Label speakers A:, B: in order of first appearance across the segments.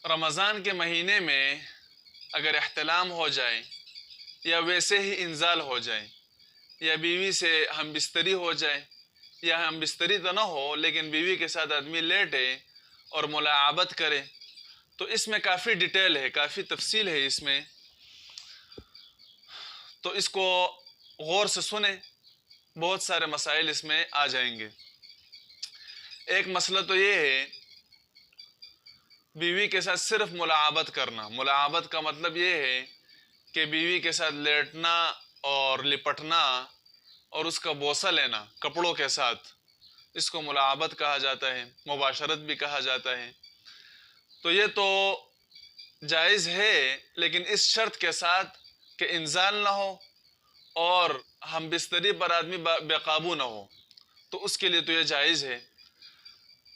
A: رمضان کے مہینے میں اگر احتلام ہو جائے یا ویسے ہی انزال ہو جائے یا بیوی سے ہم بستری ہو جائے یا ہم بستری تو نہ ہو لیکن بیوی کے ساتھ آدمی لیٹے اور ملاعبت کرے تو اس میں کافی ڈیٹیل ہے، کافی تفصیل ہے اس میں، تو اس کو غور سے سنیں، بہت سارے مسائل اس میں آ جائیں گے۔ ایک مسئلہ تو یہ ہے بیوی کے ساتھ صرف ملاعبت کرنا۔ ملاعبت کا مطلب یہ ہے کہ بیوی کے ساتھ لیٹنا اور لپٹنا اور اس کا بوسہ لینا کپڑوں کے ساتھ، اس کو ملاعبت کہا جاتا ہے، مباشرت بھی کہا جاتا ہے۔ تو یہ تو جائز ہے لیکن اس شرط کے ساتھ کہ انزال نہ ہو اور ہم بستری پر آدمی بے قابو نہ ہو، تو اس کے لیے تو یہ جائز ہے،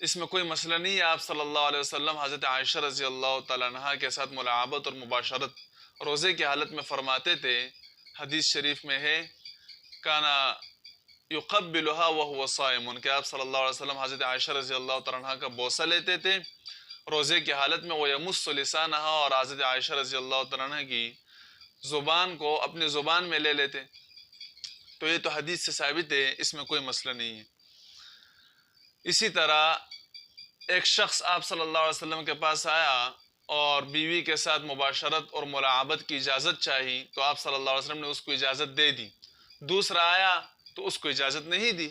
A: اس میں کوئی مسئلہ نہیں ہے۔ آپ صلی اللہ علیہ وسلم حضرت عائشہ رضی اللہ تعالیٰ عنہا کے ساتھ ملاعبت اور مباشرت روزے کی حالت میں فرماتے تھے۔ حدیث شریف میں ہے کانا یقبلها وهو صائم، کہ آپ صلی اللہ علیہ وسلم حضرت عائشہ رضی اللہ تعالیٰ عنہا کا بوسہ لیتے تھے روزے کی حالت میں، وَيَمُسُّ لِسَانَهَا، اور حضرت عائشہ رضی اللہ تعالیٰ عنہ کی زبان کو اپنی زبان میں لے لیتے۔ تو یہ تو حدیث سے ثابت ہے، اس میں کوئی مسئلہ نہیں ہے۔ اسی طرح ایک شخص آپ صلی اللہ علیہ وسلم کے پاس آیا اور بیوی کے ساتھ مباشرت اور ملاعبت کی اجازت چاہی تو آپ صلی اللہ علیہ وسلم نے اس کو اجازت دے دی۔ دوسرا آیا تو اس کو اجازت نہیں دی،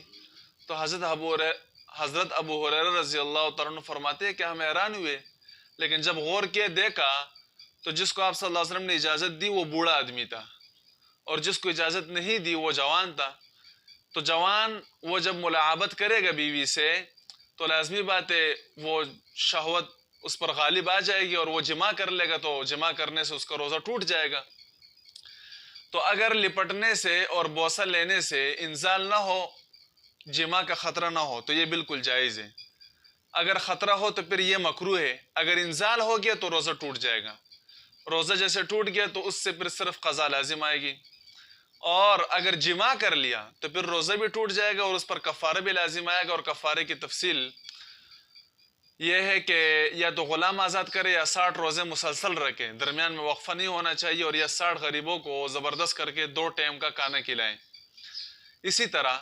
A: تو حضرت ابو ہریرہ رضی اللہ تعالیٰ عنہ فرماتے ہیں کہ ہم حیران ہوئے، لیکن جب غور کیے دیکھا تو جس کو آپ صلی اللہ علیہ وسلم نے اجازت دی وہ بوڑھا آدمی تھا اور جس کو اجازت نہیں دی وہ جوان تھا۔ تو جوان وہ جب ملاعبت کرے گا بیوی سے تو لازمی بات ہے وہ شہوت اس پر غالب آ جائے گی اور وہ جماع کر لے گا، تو جماع کرنے سے اس کا روزہ ٹوٹ جائے گا۔ تو اگر لپٹنے سے اور بوسہ لینے سے انزال نہ ہو، جماع کا خطرہ نہ ہو، تو یہ بالکل جائز ہے۔ اگر خطرہ ہو تو پھر یہ مکروہ ہے، اگر انزال ہو گیا تو روزہ ٹوٹ جائے گا۔ روزہ جیسے ٹوٹ گیا تو اس سے پھر صرف قضا لازم آئے گی، اور اگر جماع کر لیا تو پھر روزہ بھی ٹوٹ جائے گا اور اس پر کفارہ بھی لازم آئے گا، اور کفارے کی تفصیل یہ ہے کہ یا تو غلام آزاد کرے یا 60 روزے مسلسل رکھے، درمیان میں وقفہ نہیں ہونا چاہیے، اور یا 60 غریبوں کو زبردست کر کے 2 ٹائم کا کھانا کھلائیں۔ اسی طرح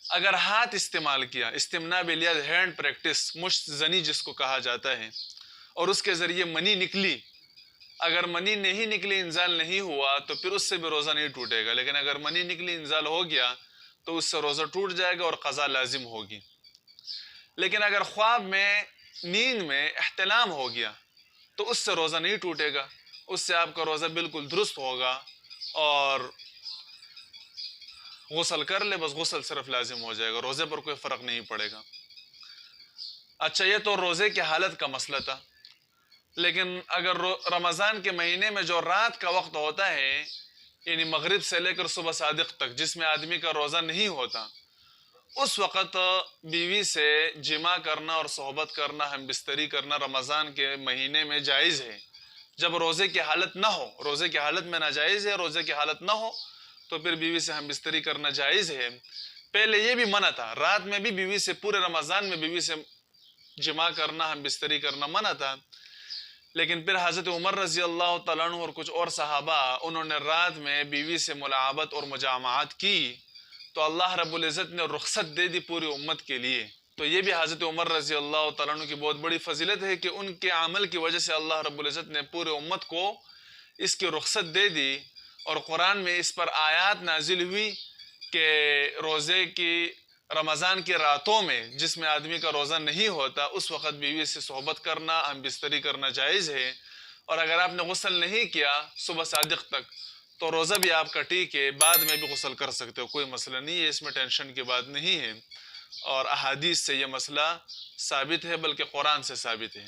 A: اگر ہاتھ استعمال کیا، استمناء بالید، ہینڈ پریکٹس، مشت زنی جس کو کہا جاتا ہے، اور اس کے ذریعے منی نکلی، اگر منی نہیں نکلی انزال نہیں ہوا تو پھر اس سے بھی روزہ نہیں ٹوٹے گا، لیکن اگر منی نکلی انزال ہو گیا تو اس سے روزہ ٹوٹ جائے گا اور قضا لازم ہوگی۔ لیکن اگر خواب میں، نیند میں احتلام ہو گیا تو اس سے روزہ نہیں ٹوٹے گا، اس سے آپ کا روزہ بالکل درست ہوگا، اور غسل کر لے، بس غسل صرف لازم ہو جائے گا، روزے پر کوئی فرق نہیں پڑے گا۔ اچھا، یہ تو روزے کی حالت کا مسئلہ تھا، لیکن اگر رمضان کے مہینے میں جو رات کا وقت ہوتا ہے، یعنی مغرب سے لے کر صبح صادق تک، جس میں آدمی کا روزہ نہیں ہوتا، اس وقت بیوی سے جماع کرنا اور صحبت کرنا، ہم بستری کرنا رمضان کے مہینے میں جائز ہے، جب روزے کی حالت نہ ہو۔ روزے کی حالت میں ناجائز ہے، روزے کی حالت نہ ہو تو پھر بیوی سے ہم بستری کرنا جائز ہے۔ پہلے یہ بھی منع تھا، رات میں بھی بیوی سے، پورے رمضان میں بیوی سے جماع کرنا، ہم بستری کرنا منع تھا، لیکن پھر حضرت عمر رضی اللہ تعالیٰ عنہ اور کچھ اور صحابہ انہوں نے رات میں بیوی سے ملاعبت اور مجامعات کی تو اللہ رب العزت نے رخصت دے دی پوری امت کے لیے۔ تو یہ بھی حضرت عمر رضی اللہ تعالیٰ عنہ کی بہت بڑی فضیلت ہے کہ ان کے عمل کی وجہ سے اللہ رب العزت نے پورے امت کو اس کی رخصت دے دی، اور قرآن میں اس پر آیات نازل ہوئی کہ روزے کی، رمضان کی راتوں میں جس میں آدمی کا روزہ نہیں ہوتا، اس وقت بیوی سے صحبت کرنا، ہم بستری کرنا جائز ہے، اور اگر آپ نے غسل نہیں کیا صبح صادق تک تو روزہ بھی آپ کا ٹھیک ہے، بعد میں بھی غسل کر سکتے ہو، کوئی مسئلہ نہیں ہے، اس میں ٹینشن کی بات نہیں ہے، اور احادیث سے یہ مسئلہ ثابت ہے، بلکہ قرآن سے ثابت ہے۔